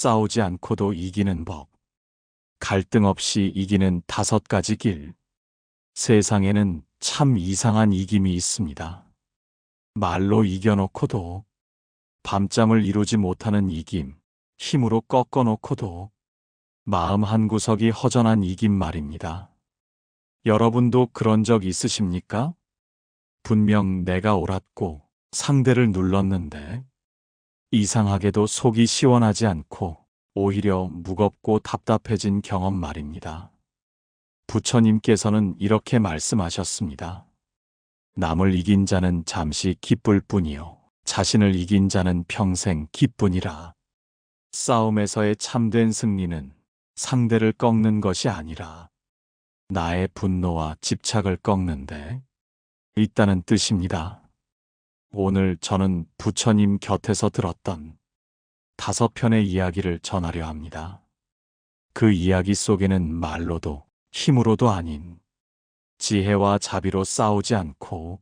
싸우지 않고도 이기는 법. 갈등 없이 이기는 5가지 길. 세상에는 참 이상한 이김이 있습니다. 말로 이겨놓고도, 밤잠을 이루지 못하는 이김, 힘으로 꺾어놓고도, 마음 한구석이 허전한 이김 말입니다. 여러분도 그런 적 있으십니까? 분명 내가 옳았고 상대를 눌렀는데 이상하게도 속이 시원하지 않고 오히려 무겁고 답답해진 경험 말입니다. 부처님께서는 이렇게 말씀하셨습니다. 남을 이긴 자는 잠시 기쁠 뿐이요 자신을 이긴 자는 평생 기쁘니라. 싸움에서의 참된 승리는 상대를 꺾는 것이 아니라 나의 분노와 집착을 꺾는데 있다는 뜻입니다. 오늘 저는 부처님 곁에서 들었던 5편의 이야기를 전하려 합니다. 그 이야기 속에는 말로도 힘으로도 아닌 지혜와 자비로 싸우지 않고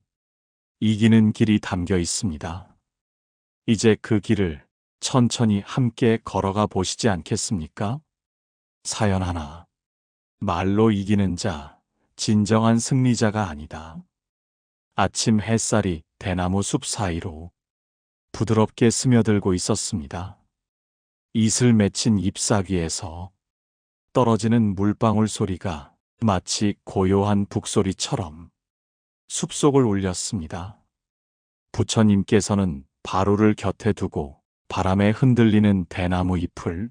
이기는 길이 담겨 있습니다. 이제 그 길을 천천히 함께 걸어가 보시지 않겠습니까? 사연 하나. 말로 이기는 자, 진정한 승리자가 아니다. 아침 햇살이 대나무 숲 사이로 부드럽게 스며들고 있었습니다. 이슬 맺힌 잎사귀에서 떨어지는 물방울 소리가 마치 고요한 북소리처럼 숲속을 울렸습니다. 부처님께서는 바루를 곁에 두고 바람에 흔들리는 대나무 잎을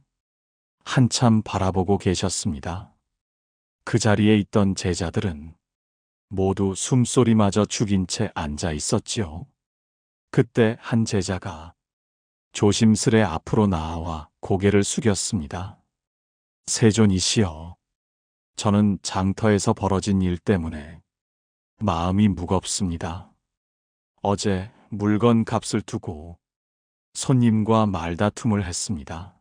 한참 바라보고 계셨습니다. 그 자리에 있던 제자들은 모두 숨소리마저 죽인 채 앉아 있었지요. 그때 한 제자가 조심스레 앞으로 나와 고개를 숙였습니다. 세존이시여, 저는 장터에서 벌어진 일 때문에 마음이 무겁습니다. 어제 물건 값을 두고 손님과 말다툼을 했습니다.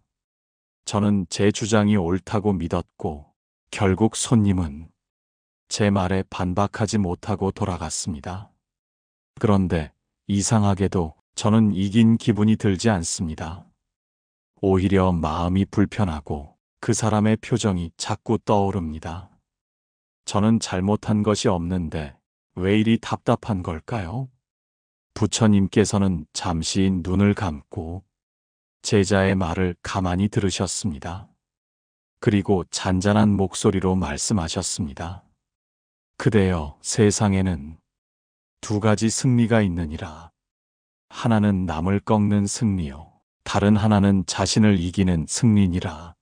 저는 제 주장이 옳다고 믿었고 결국 손님은 제 말에 반박하지 못하고 돌아갔습니다. 그런데 이상하게도 저는 이긴 기분이 들지 않습니다. 오히려 마음이 불편하고 그 사람의 표정이 자꾸 떠오릅니다. 저는 잘못한 것이 없는데 왜 이리 답답한 걸까요? 부처님께서는 잠시 눈을 감고 제자의 말을 가만히 들으셨습니다. 그리고 잔잔한 목소리로 말씀하셨습니다. 그대여, 세상에는 2가지 승리가 있느니라. 하나는 남을 꺾는 승리요, 다른 하나는 자신을 이기는 승리니라.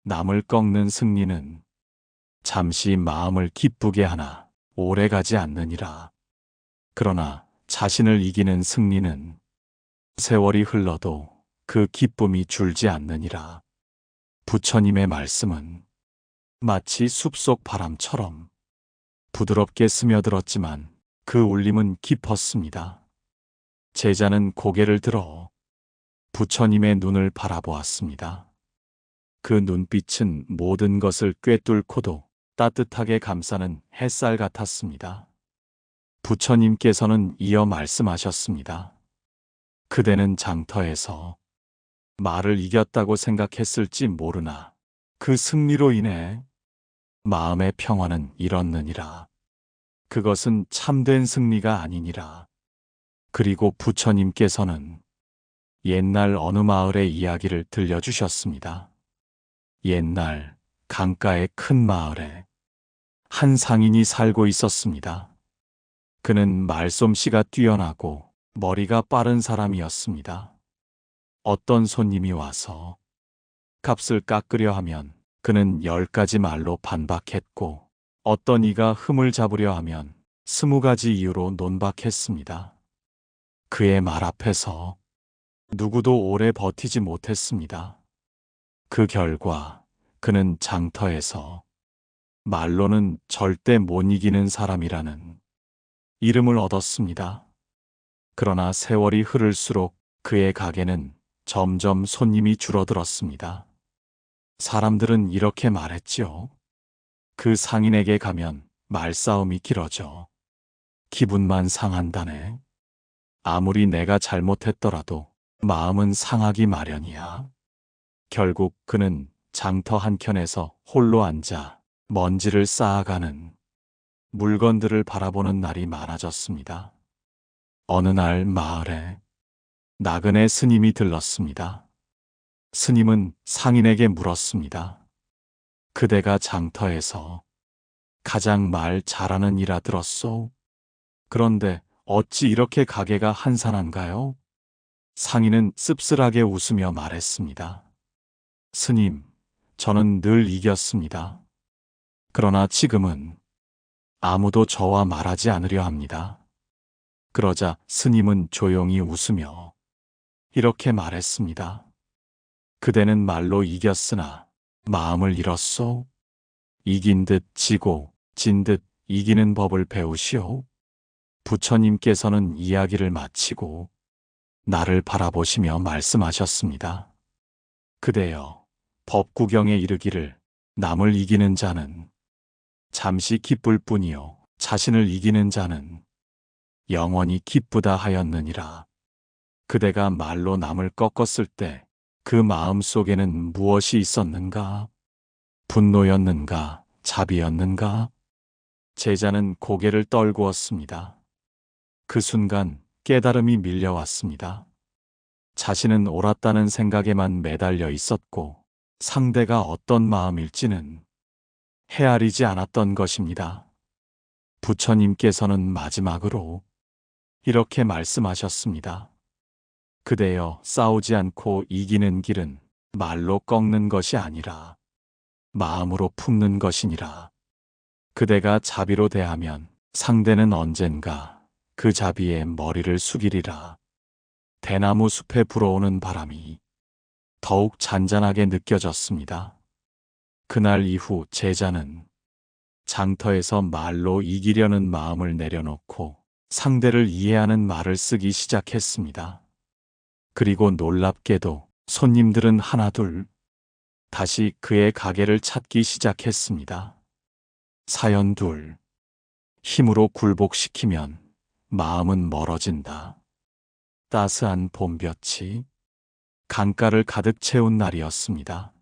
남을 꺾는 승리는 잠시 마음을 기쁘게 하나 오래 가지 않느니라. 그러나 자신을 이기는 승리는 세월이 흘러도 그 기쁨이 줄지 않느니라. 부처님의 말씀은 마치 숲속 바람처럼 부드럽게 스며들었지만 그 울림은 깊었습니다. 제자는 고개를 들어 부처님의 눈을 바라보았습니다. 그 눈빛은 모든 것을 꿰뚫고도 따뜻하게 감싸는 햇살 같았습니다. 부처님께서는 이어 말씀하셨습니다. 그대는 장터에서 말을 이겼다고 생각했을지 모르나 그 승리로 인해 마음의 평화는 잃었느니라. 그것은 참된 승리가 아니니라. 그리고 부처님께서는 옛날 어느 마을의 이야기를 들려주셨습니다. 옛날 강가의 큰 마을에 한 상인이 살고 있었습니다. 그는 말솜씨가 뛰어나고 머리가 빠른 사람이었습니다. 어떤 손님이 와서 값을 깎으려 하면 그는 10가지 말로 반박했고, 어떤 이가 흠을 잡으려 하면 20가지 이유로 논박했습니다. 그의 말 앞에서 누구도 오래 버티지 못했습니다. 그 결과 그는 장터에서 말로는 절대 못 이기는 사람이라는 이름을 얻었습니다. 그러나 세월이 흐를수록 그의 가게는 점점 손님이 줄어들었습니다. 사람들은 이렇게 말했죠. 그 상인에게 가면 말싸움이 길어져 기분만 상한다네. 아무리 내가 잘못했더라도 마음은 상하기 마련이야. 결국 그는 장터 한켠에서 홀로 앉아 먼지를 쌓아가는 물건들을 바라보는 날이 많아졌습니다. 어느 날 마을에 나그네 스님이 들렀습니다. 스님은 상인에게 물었습니다. 그대가 장터에서 가장 말 잘하는 이라 들었소. 그런데 어찌 이렇게 가게가 한산한가요? 상인은 씁쓸하게 웃으며 말했습니다. 스님, 저는 늘 이겼습니다. 그러나 지금은 아무도 저와 말하지 않으려 합니다. 그러자 스님은 조용히 웃으며 이렇게 말했습니다. 그대는 말로 이겼으나 마음을 잃었소. 이긴 듯 지고 진 듯 이기는 법을 배우시오. 부처님께서는 이야기를 마치고 나를 바라보시며 말씀하셨습니다. 그대여, 법구경에 이르기를 남을 이기는 자는 잠시 기쁠 뿐이요 자신을 이기는 자는 영원히 기쁘다 하였느니라. 그대가 말로 남을 꺾었을 때 그 마음 속에는 무엇이 있었는가? 분노였는가? 자비였는가? 제자는 고개를 떨구었습니다. 그 순간 깨달음이 밀려왔습니다. 자신은 옳았다는 생각에만 매달려 있었고 상대가 어떤 마음일지는 헤아리지 않았던 것입니다. 부처님께서는 마지막으로 이렇게 말씀하셨습니다. 그대여, 싸우지 않고 이기는 길은 말로 꺾는 것이 아니라 마음으로 품는 것이니라. 그대가 자비로 대하면 상대는 언젠가 그 자비에 머리를 숙이리라. 대나무 숲에 불어오는 바람이 더욱 잔잔하게 느껴졌습니다. 그날 이후 제자는 장터에서 말로 이기려는 마음을 내려놓고 상대를 이해하는 말을 쓰기 시작했습니다. 그리고 놀랍게도 손님들은 하나둘 다시 그의 가게를 찾기 시작했습니다. 사연 둘. 힘으로 굴복시키면 마음은 멀어진다. 따스한 봄볕이 강가를 가득 채운 날이었습니다.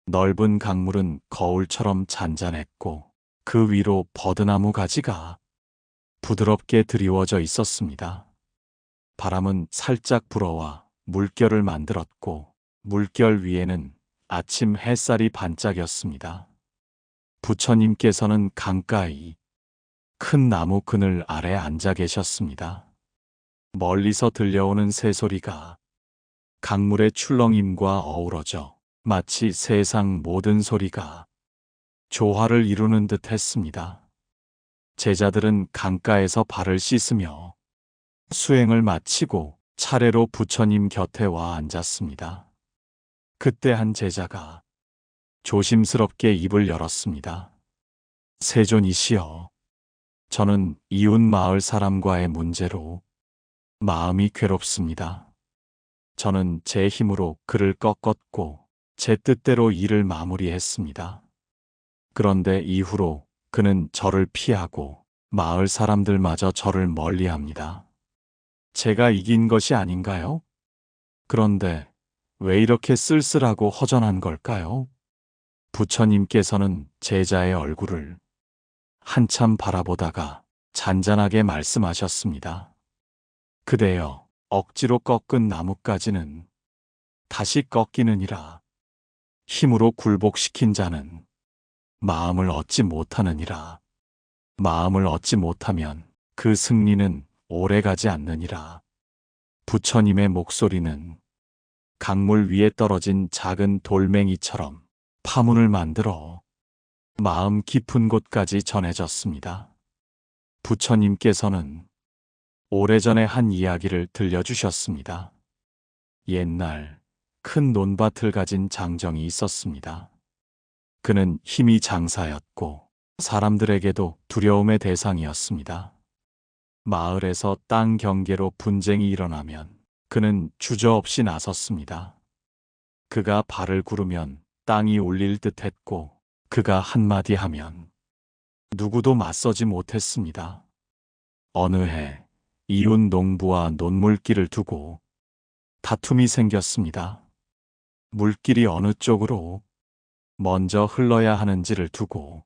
넓은 강물은 거울처럼 잔잔했고 그 위로 버드나무 가지가 부드럽게 드리워져 있었습니다. 바람은 살짝 불어와 물결을 만들었고 물결 위에는 아침 햇살이 반짝였습니다. 부처님께서는 강가의 큰 나무 그늘 아래 앉아 계셨습니다. 멀리서 들려오는 새소리가 강물의 출렁임과 어우러져 마치 세상 모든 소리가 조화를 이루는 듯 했습니다. 제자들은 강가에서 발을 씻으며 수행을 마치고 차례로 부처님 곁에 와 앉았습니다. 그때 한 제자가 조심스럽게 입을 열었습니다. 세존이시여, 저는 이웃 마을 사람과의 문제로 마음이 괴롭습니다. 저는 제 힘으로 그를 꺾었고 제 뜻대로 일을 마무리했습니다. 그런데 이후로 그는 저를 피하고 마을 사람들마저 저를 멀리합니다. 제가 이긴 것이 아닌가요? 그런데 왜 이렇게 쓸쓸하고 허전한 걸까요? 부처님께서는 제자의 얼굴을 한참 바라보다가 잔잔하게 말씀하셨습니다. 그대여, 억지로 꺾은 나뭇가지는 다시 꺾이느니라. 힘으로 굴복시킨 자는 마음을 얻지 못하느니라. 마음을 얻지 못하면 그 승리는 오래가지 않느니라. 부처님의 목소리는 강물 위에 떨어진 작은 돌멩이처럼 파문을 만들어 마음 깊은 곳까지 전해졌습니다. 부처님께서는 오래전에 한 이야기를 들려주셨습니다. 옛날 큰 논밭을 가진 장정이 있었습니다. 그는 힘이 장사였고 사람들에게도 두려움의 대상이었습니다. 마을에서 땅 경계로 분쟁이 일어나면 그는 주저없이 나섰습니다. 그가 발을 구르면 땅이 울릴 듯했고 그가 한마디 하면 누구도 맞서지 못했습니다. 어느 해 이웃 농부와 논물길을 두고 다툼이 생겼습니다. 물길이 어느 쪽으로 먼저 흘러야 하는지를 두고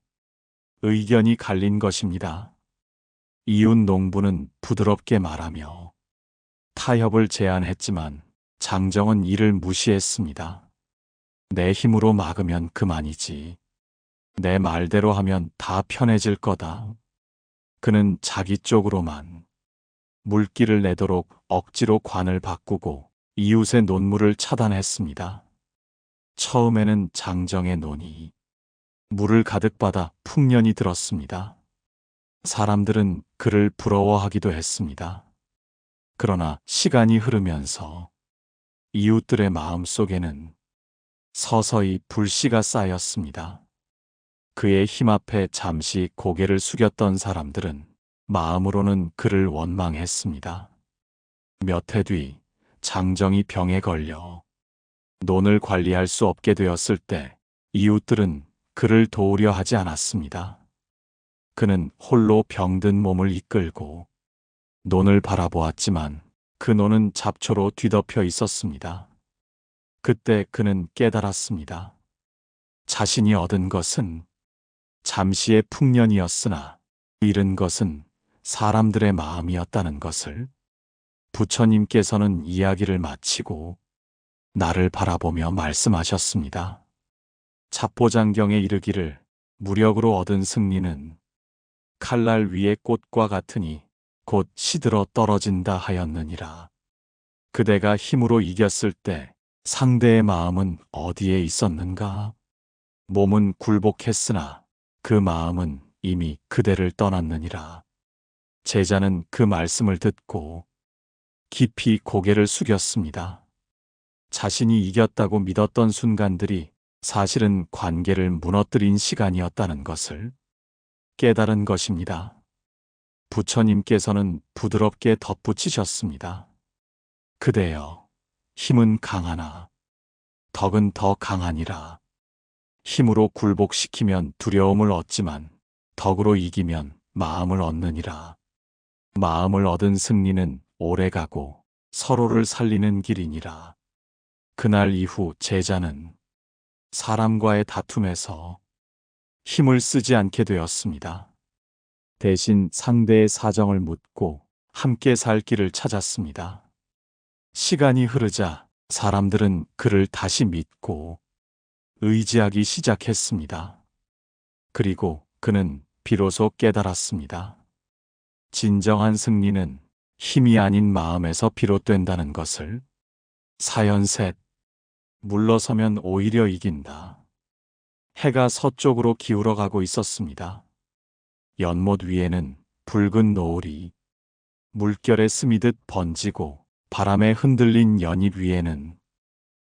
의견이 갈린 것입니다. 이웃 농부는 부드럽게 말하며 타협을 제안했지만 장정은 이를 무시했습니다. 내 힘으로 막으면 그만이지. 내 말대로 하면 다 편해질 거다. 그는 자기 쪽으로만 물길을 내도록 억지로 관을 바꾸고 이웃의 논물을 차단했습니다. 처음에는 장정의 논이 물을 가득 받아 풍년이 들었습니다. 사람들은 그를 부러워하기도 했습니다. 그러나 시간이 흐르면서 이웃들의 마음 속에는 서서히 불씨가 쌓였습니다. 그의 힘 앞에 잠시 고개를 숙였던 사람들은 마음으로는 그를 원망했습니다. 몇 해 뒤 장정이 병에 걸려 논을 관리할 수 없게 되었을 때 이웃들은 그를 도우려 하지 않았습니다. 그는 홀로 병든 몸을 이끌고 논을 바라보았지만 그 논은 잡초로 뒤덮여 있었습니다. 그때 그는 깨달았습니다. 자신이 얻은 것은 잠시의 풍년이었으나 잃은 것은 사람들의 마음이었다는 것을. 부처님께서는 이야기를 마치고 나를 바라보며 말씀하셨습니다. 잡보장경에 이르기를 무력으로 얻은 승리는 칼날 위의 꽃과 같으니 곧 시들어 떨어진다 하였느니라. 그대가 힘으로 이겼을 때 상대의 마음은 어디에 있었는가? 몸은 굴복했으나 그 마음은 이미 그대를 떠났느니라. 제자는 그 말씀을 듣고 깊이 고개를 숙였습니다. 자신이 이겼다고 믿었던 순간들이 사실은 관계를 무너뜨린 시간이었다는 것을 깨달은 것입니다. 부처님께서는 부드럽게 덧붙이셨습니다. 그대여, 힘은 강하나 덕은 더 강하니라. 힘으로 굴복시키면 두려움을 얻지만 덕으로 이기면 마음을 얻느니라. 마음을 얻은 승리는 오래가고 서로를 살리는 길이니라. 그날 이후 제자는 사람과의 다툼에서 힘을 쓰지 않게 되었습니다. 대신 상대의 사정을 묻고 함께 살 길을 찾았습니다. 시간이 흐르자 사람들은 그를 다시 믿고 의지하기 시작했습니다. 그리고 그는 비로소 깨달았습니다. 진정한 승리는 힘이 아닌 마음에서 비롯된다는 것을. 사연 셋. 물러서면 오히려 이긴다. 해가 서쪽으로 기울어 가고 있었습니다. 연못 위에는 붉은 노을이 물결에 스미듯 번지고 바람에 흔들린 연잎 위에는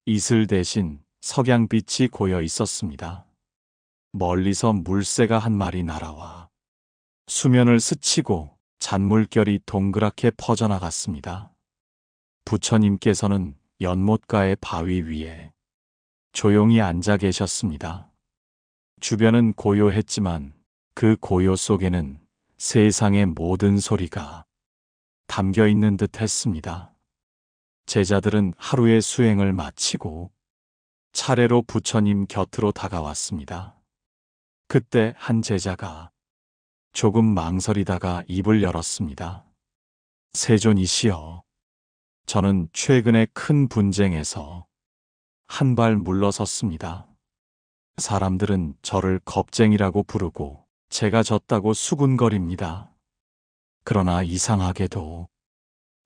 이슬 대신 석양빛이 고여 있었습니다. 멀리서 물새가 한 마리 날아와 수면을 스치고 잔물결이 동그랗게 퍼져나갔습니다. 부처님께서는 연못가의 바위 위에 조용히 앉아 계셨습니다. 주변은 고요했지만 그 고요 속에는 세상의 모든 소리가 담겨 있는 듯 했습니다. 제자들은 하루의 수행을 마치고 차례로 부처님 곁으로 다가왔습니다. 그때 한 제자가 조금 망설이다가 입을 열었습니다. 세존이시여, 저는 최근에 큰 분쟁에서 한 발 물러섰습니다. 사람들은 저를 겁쟁이라고 부르고 제가 졌다고 수군거립니다. 그러나 이상하게도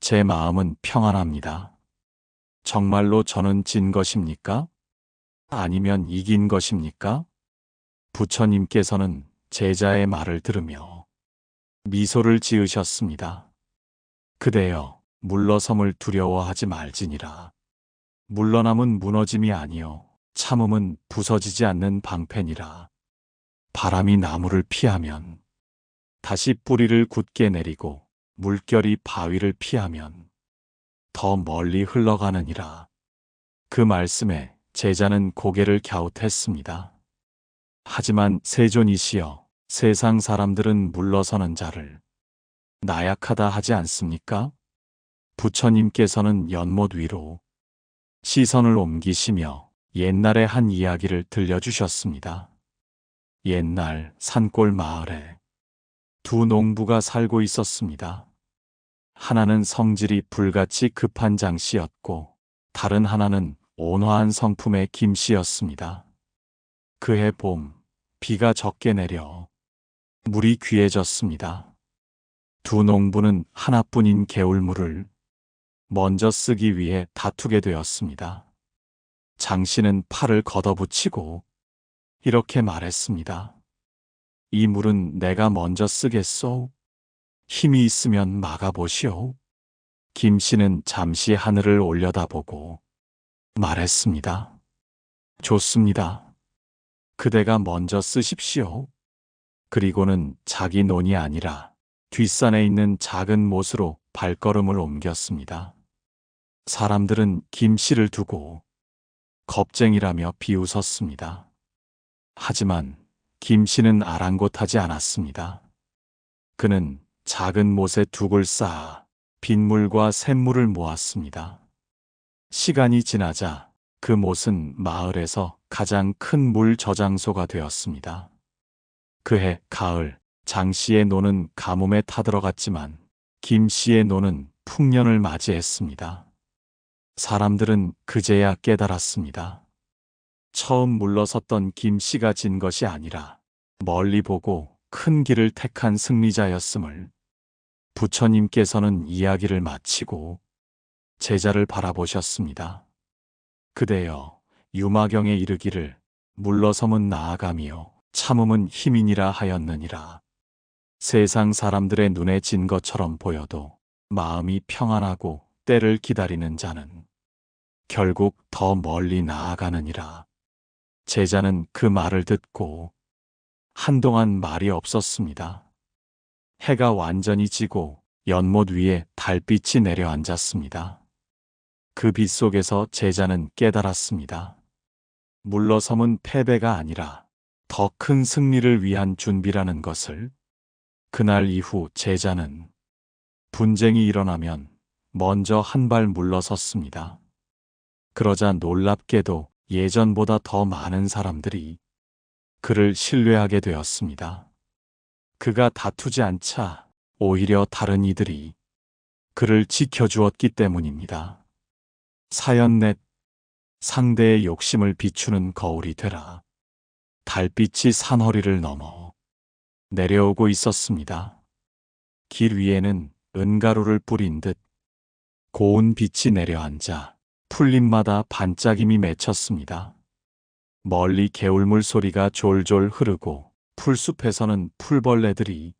제 마음은 평안합니다. 정말로 저는 진 것입니까? 아니면 이긴 것입니까? 부처님께서는 제자의 말을 들으며 미소를 지으셨습니다. 그대여, 물러섬을 두려워하지 말지니라. 물러남은 무너짐이 아니요 참음은 부서지지 않는 방패니라. 바람이 나무를 피하면 다시 뿌리를 굳게 내리고 물결이 바위를 피하면 더 멀리 흘러가느니라. 그 말씀에 제자는 고개를 갸웃했습니다. 하지만 세존이시여, 세상 사람들은 물러서는 자를 나약하다 하지 않습니까? 부처님께서는 연못 위로 시선을 옮기시며 옛날의 한 이야기를 들려주셨습니다. 옛날 산골 마을에 두 농부가 살고 있었습니다. 하나는 성질이 불같이 급한 장씨였고 다른 하나는 온화한 성품의 김씨였습니다. 그해 봄, 비가 적게 내려 물이 귀해졌습니다. 두 농부는 하나뿐인 개울물을 먼저 쓰기 위해 다투게 되었습니다. 장씨는 팔을 걷어붙이고 이렇게 말했습니다. 이 물은 내가 먼저 쓰겠소. 힘이 있으면 막아보시오. 김씨는 잠시 하늘을 올려다보고 말했습니다. 좋습니다. 그대가 먼저 쓰십시오. 그리고는 자기 논이 아니라 뒷산에 있는 작은 못으로 발걸음을 옮겼습니다. 사람들은 김씨를 두고 겁쟁이라며 비웃었습니다. 하지만 김씨는 아랑곳하지 않았습니다. 그는 작은 못에 둑을 쌓아 빗물과 샘물을 모았습니다. 시간이 지나자 그 못은 마을에서 가장 큰 물 저장소가 되었습니다. 그해 가을, 장씨의 노는 가뭄에 타들어갔지만 김씨의 노는 풍년을 맞이했습니다. 사람들은 그제야 깨달았습니다. 처음 물러섰던 김씨가 진 것이 아니라 멀리 보고 큰 길을 택한 승리자였음을. 부처님께서는 이야기를 마치고 제자를 바라보셨습니다. 그대여, 유마경에 이르기를 물러섬은 나아감이요 참음은 힘이니라 하였느니라. 세상 사람들의 눈에 진 것처럼 보여도 마음이 평안하고 때를 기다리는 자는 결국 더 멀리 나아가느니라. 제자는 그 말을 듣고 한동안 말이 없었습니다. 해가 완전히 지고 연못 위에 달빛이 내려앉았습니다. 그 빛 속에서 제자는 깨달았습니다. 물러섬은 패배가 아니라 더 큰 승리를 위한 준비라는 것을. 그날 이후 제자는 분쟁이 일어나면 먼저 한 발 물러섰습니다. 그러자 놀랍게도 예전보다 더 많은 사람들이 그를 신뢰하게 되었습니다. 그가 다투지 않자 오히려 다른 이들이 그를 지켜주었기 때문입니다. 사연 넷. 상대의 욕심을 비추는 거울이 되라. 달빛이 산허리를 넘어 내려오고 있었습니다. 길 위에는 은가루를 뿌린 듯 고운 빛이 내려앉아 풀잎마다 반짝임이 맺혔습니다. 멀리 개울물 소리가 졸졸 흐르고 풀숲에서는 풀벌레들이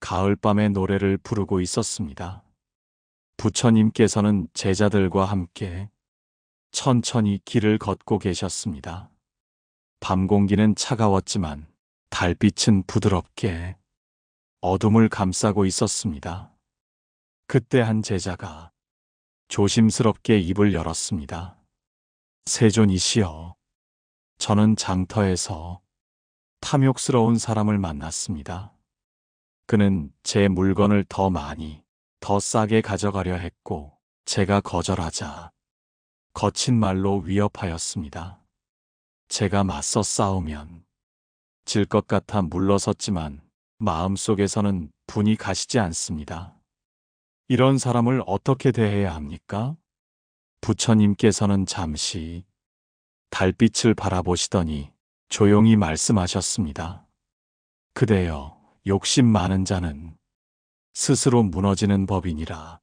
가을밤의 노래를 부르고 있었습니다. 부처님께서는 제자들과 함께 천천히 길을 걷고 계셨습니다. 밤 공기는 차가웠지만 달빛은 부드럽게 어둠을 감싸고 있었습니다. 그때 한 제자가 조심스럽게 입을 열었습니다. 세존이시여, 저는 장터에서 탐욕스러운 사람을 만났습니다. 그는 제 물건을 더 많이, 더 싸게 가져가려 했고 제가 거절하자 거친 말로 위협하였습니다. 제가 맞서 싸우면 질 것 같아 물러섰지만 마음속에서는 분이 가시지 않습니다. 이런 사람을 어떻게 대해야 합니까? 부처님께서는 잠시 달빛을 바라보시더니 조용히 말씀하셨습니다. 그대여, 욕심 많은 자는 스스로 무너지는 법이니라.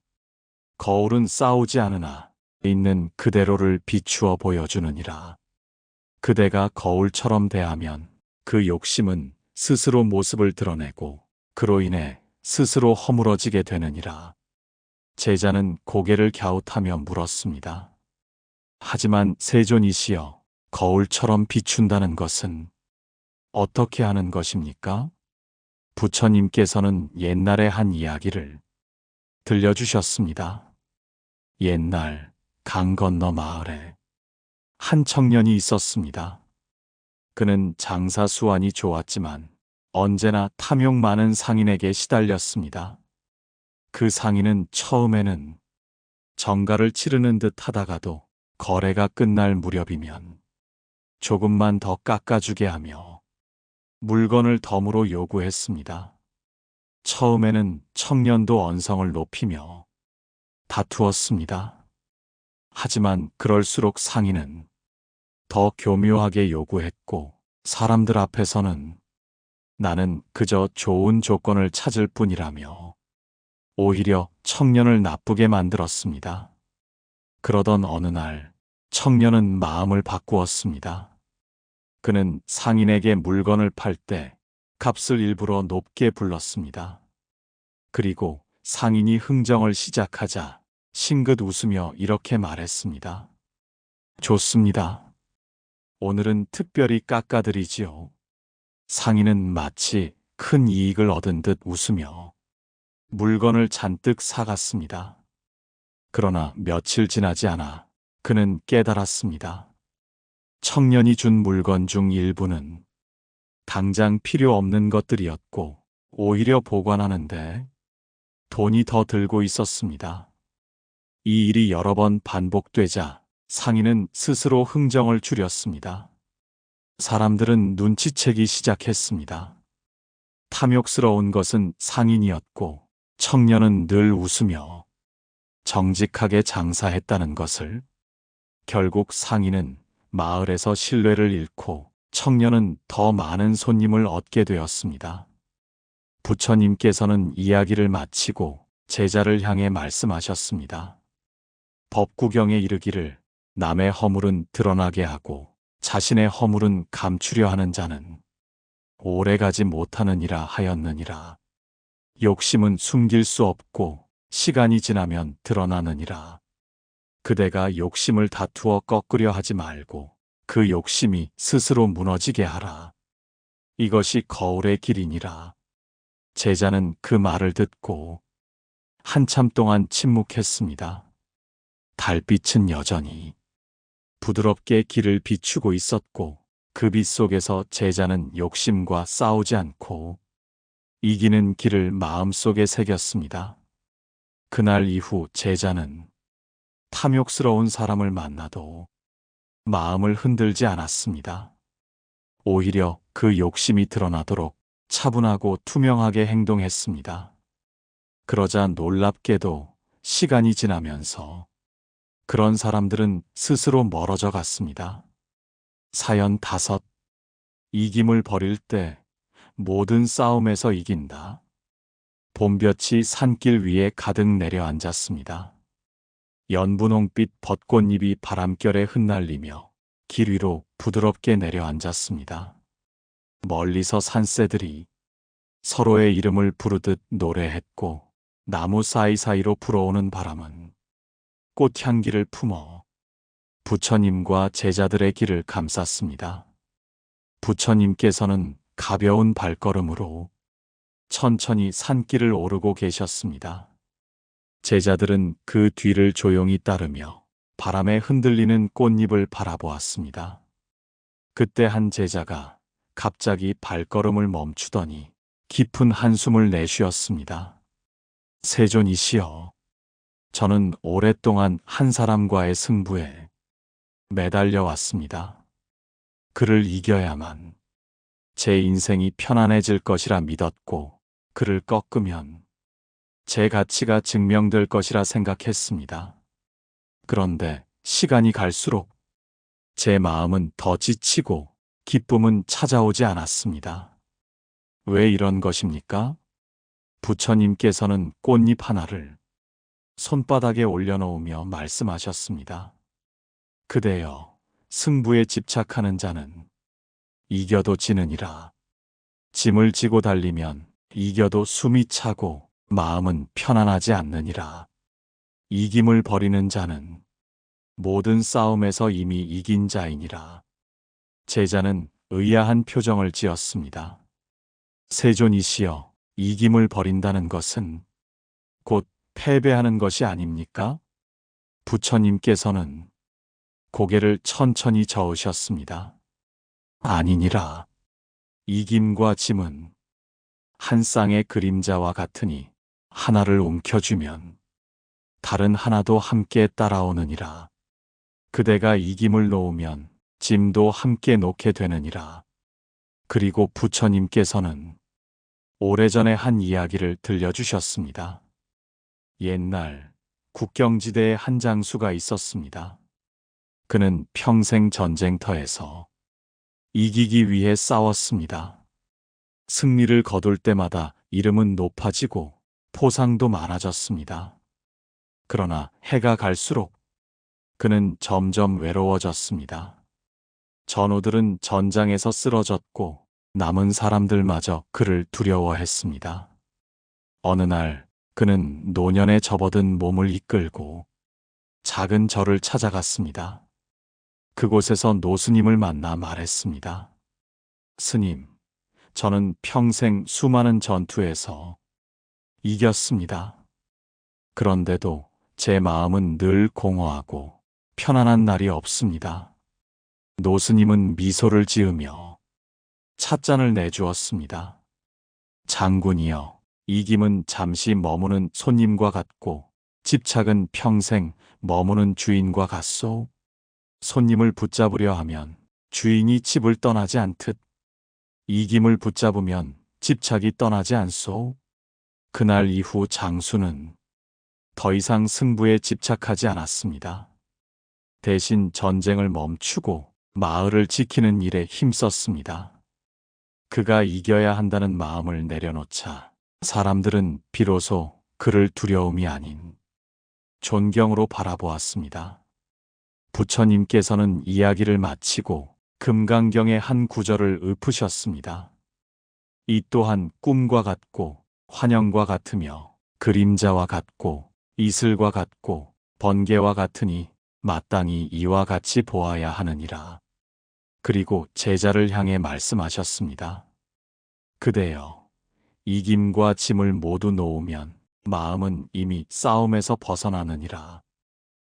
거울은 싸우지 않으나 있는 그대로를 비추어 보여주느니라. 그대가 거울처럼 대하면 그 욕심은 스스로 모습을 드러내고 그로 인해 스스로 허물어지게 되느니라. 제자는 고개를 갸웃하며 물었습니다. 하지만 세존이시여, 거울처럼 비춘다는 것은 어떻게 하는 것입니까? 부처님께서는 옛날의 한 이야기를 들려주셨습니다. 옛날 강 건너 마을에 한 청년이 있었습니다. 그는 장사 수완이 좋았지만 언제나 탐욕 많은 상인에게 시달렸습니다. 그 상인은 처음에는 정가를 치르는 듯 하다가도 거래가 끝날 무렵이면 조금만 더 깎아주게 하며 물건을 덤으로 요구했습니다. 처음에는 청년도 언성을 높이며 다투었습니다. 하지만 그럴수록 상인은 더 교묘하게 요구했고 사람들 앞에서는 나는 그저 좋은 조건을 찾을 뿐이라며 오히려 청년을 나쁘게 만들었습니다. 그러던 어느 날 청년은 마음을 바꾸었습니다. 그는 상인에게 물건을 팔 때 값을 일부러 높게 불렀습니다. 그리고 상인이 흥정을 시작하자 싱긋 웃으며 이렇게 말했습니다. 좋습니다. 오늘은 특별히 깎아드리지요. 상인은 마치 큰 이익을 얻은 듯 웃으며 물건을 잔뜩 사갔습니다. 그러나 며칠 지나지 않아 그는 깨달았습니다. 청년이 준 물건 중 일부는 당장 필요 없는 것들이었고 오히려 보관하는데 돈이 더 들고 있었습니다. 이 일이 여러 번 반복되자 상인은 스스로 흥정을 줄였습니다. 사람들은 눈치채기 시작했습니다. 탐욕스러운 것은 상인이었고 청년은 늘 웃으며 정직하게 장사했다는 것을. 결국 상인은 마을에서 신뢰를 잃고 청년은 더 많은 손님을 얻게 되었습니다. 부처님께서는 이야기를 마치고 제자를 향해 말씀하셨습니다. 법구경에 이르기를 남의 허물은 드러나게 하고 자신의 허물은 감추려 하는 자는 오래가지 못하느니라 하였느니라. 욕심은 숨길 수 없고 시간이 지나면 드러나느니라. 그대가 욕심을 다투어 꺾으려 하지 말고 그 욕심이 스스로 무너지게 하라. 이것이 거울의 길이니라. 제자는 그 말을 듣고 한참 동안 침묵했습니다. 달빛은 여전히 부드럽게 길을 비추고 있었고 그 빛 속에서 제자는 욕심과 싸우지 않고 이기는 길을 마음속에 새겼습니다. 그날 이후 제자는 탐욕스러운 사람을 만나도 마음을 흔들지 않았습니다. 오히려 그 욕심이 드러나도록 차분하고 투명하게 행동했습니다. 그러자 놀랍게도 시간이 지나면서 그런 사람들은 스스로 멀어져 갔습니다. 사연 5. 이김을 버릴 때 모든 싸움에서 이긴다. 봄볕이 산길 위에 가득 내려앉았습니다. 연분홍빛 벚꽃잎이 바람결에 흩날리며 길 위로 부드럽게 내려앉았습니다. 멀리서 산새들이 서로의 이름을 부르듯 노래했고 나무 사이사이로 불어오는 바람은 꽃향기를 품어 부처님과 제자들의 길을 감쌌습니다. 부처님께서는 가벼운 발걸음으로 천천히 산길을 오르고 계셨습니다. 제자들은 그 뒤를 조용히 따르며 바람에 흔들리는 꽃잎을 바라보았습니다. 그때 한 제자가 갑자기 발걸음을 멈추더니 깊은 한숨을 내쉬었습니다. 세존이시여, 저는 오랫동안 한 사람과의 승부에 매달려 왔습니다. 그를 이겨야만 제 인생이 편안해질 것이라 믿었고 그를 꺾으면 제 가치가 증명될 것이라 생각했습니다. 그런데 시간이 갈수록 제 마음은 더 지치고 기쁨은 찾아오지 않았습니다. 왜 이런 것입니까? 부처님께서는 꽃잎 하나를 손바닥에 올려놓으며 말씀하셨습니다. 그대여, 승부에 집착하는 자는 이겨도 지느니라. 짐을 지고 달리면 이겨도 숨이 차고 마음은 편안하지 않느니라. 이김을 버리는 자는 모든 싸움에서 이미 이긴 자이니라. 제자는 의아한 표정을 지었습니다. 세존이시여, 이김을 버린다는 것은 곧 패배하는 것이 아닙니까? 부처님께서는 고개를 천천히 저으셨습니다. 아니니라. 이김과 짐은 한 쌍의 그림자와 같으니 하나를 움켜쥐면 다른 하나도 함께 따라오느니라. 그대가 이김을 놓으면 짐도 함께 놓게 되느니라. 그리고 부처님께서는 오래전에 한 이야기를 들려주셨습니다. 옛날 국경지대에 한 장수가 있었습니다. 그는 평생 전쟁터에서 이기기 위해 싸웠습니다. 승리를 거둘 때마다 이름은 높아지고 포상도 많아졌습니다. 그러나 해가 갈수록 그는 점점 외로워졌습니다. 전우들은 전장에서 쓰러졌고 남은 사람들마저 그를 두려워했습니다. 어느 날 그는 노년에 접어든 몸을 이끌고 작은 절을 찾아갔습니다. 그곳에서 노스님을 만나 말했습니다. 스님, 저는 평생 수많은 전투에서 이겼습니다. 그런데도 제 마음은 늘 공허하고 편안한 날이 없습니다. 노스님은 미소를 지으며 찻잔을 내주었습니다. 장군이여, 이김은 잠시 머무는 손님과 같고 집착은 평생 머무는 주인과 같소. 손님을 붙잡으려 하면 주인이 집을 떠나지 않듯 이김을 붙잡으면 집착이 떠나지 않소. 그날 이후 장수는 더 이상 승부에 집착하지 않았습니다. 대신 전쟁을 멈추고 마을을 지키는 일에 힘썼습니다. 그가 이겨야 한다는 마음을 내려놓자 사람들은 비로소 그를 두려움이 아닌 존경으로 바라보았습니다. 부처님께서는 이야기를 마치고 금강경의 한 구절을 읊으셨습니다. 이 또한 꿈과 같고 환영과 같으며 그림자와 같고 이슬과 같고 번개와 같으니 마땅히 이와 같이 보아야 하느니라. 그리고 제자를 향해 말씀하셨습니다. 그대여, 이김과 짐을 모두 놓으면 마음은 이미 싸움에서 벗어나느니라.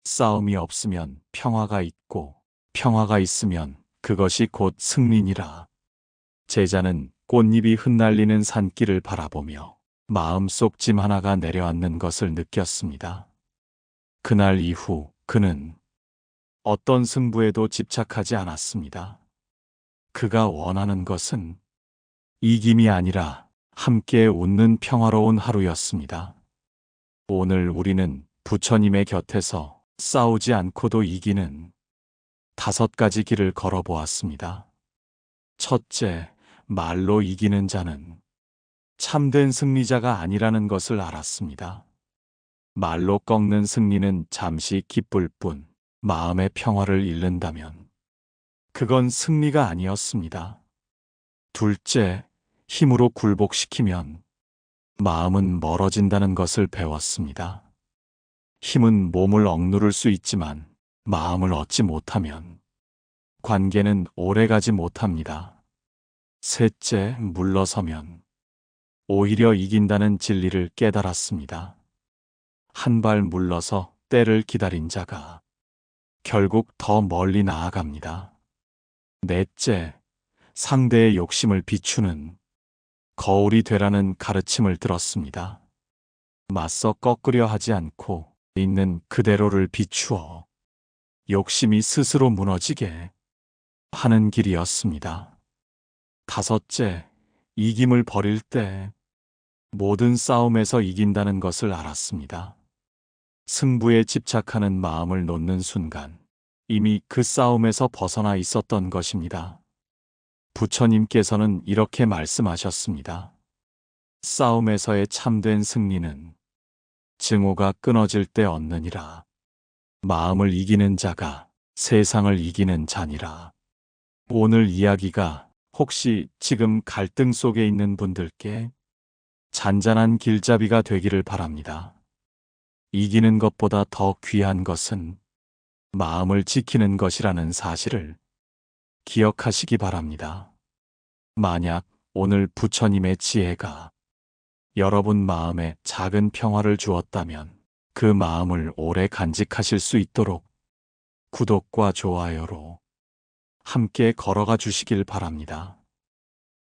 싸움이 없으면 평화가 있고 평화가 있으면 그것이 곧 승리니라. 제자는 꽃잎이 흩날리는 산길을 바라보며 마음속 짐 하나가 내려앉는 것을 느꼈습니다. 그날 이후 그는 어떤 승부에도 집착하지 않았습니다. 그가 원하는 것은 이김이 아니라 함께 웃는 평화로운 하루였습니다. 오늘 우리는 부처님의 곁에서 싸우지 않고도 이기는 5가지 길을 걸어보았습니다. 첫째, 말로 이기는 자는 참된 승리자가 아니라는 것을 알았습니다. 말로 꺾는 승리는 잠시 기쁠 뿐 마음의 평화를 잃는다면 그건 승리가 아니었습니다. 둘째, 힘으로 굴복시키면 마음은 멀어진다는 것을 배웠습니다. 힘은 몸을 억누를 수 있지만 마음을 얻지 못하면 관계는 오래가지 못합니다. 셋째, 물러서면 오히려 이긴다는 진리를 깨달았습니다. 한 발 물러서 때를 기다린 자가 결국 더 멀리 나아갑니다. 넷째, 상대의 욕심을 비추는 거울이 되라는 가르침을 들었습니다. 맞서 꺾으려 하지 않고 있는 그대로를 비추어 욕심이 스스로 무너지게 하는 길이었습니다. 다섯째, 이김을 버릴 때 모든 싸움에서 이긴다는 것을 알았습니다. 승부에 집착하는 마음을 놓는 순간 이미 그 싸움에서 벗어나 있었던 것입니다. 부처님께서는 이렇게 말씀하셨습니다. 싸움에서의 참된 승리는 증오가 끊어질 때 얻느니라. 마음을 이기는 자가 세상을 이기는 자니라. 오늘 이야기가 혹시 지금 갈등 속에 있는 분들께 잔잔한 길잡이가 되기를 바랍니다. 이기는 것보다 더 귀한 것은 마음을 지키는 것이라는 사실을 기억하시기 바랍니다. 만약 오늘 부처님의 지혜가 여러분 마음에 작은 평화를 주었다면 그 마음을 오래 간직하실 수 있도록 구독과 좋아요로 함께 걸어가 주시길 바랍니다.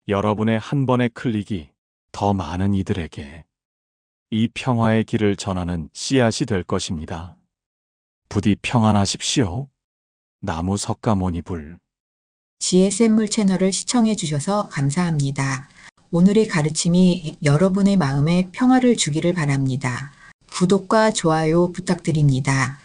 여러분의 한 번의 클릭이 더 많은 이들에게 이 평화의 길을 전하는 씨앗이 될 것입니다. 부디 평안하십시오. 나무 석가모니 불 지혜 샘물 채널을 시청해 주셔서 감사합니다. 오늘의 가르침이 여러분의 마음에 평화를 주기를 바랍니다. 구독과 좋아요 부탁드립니다.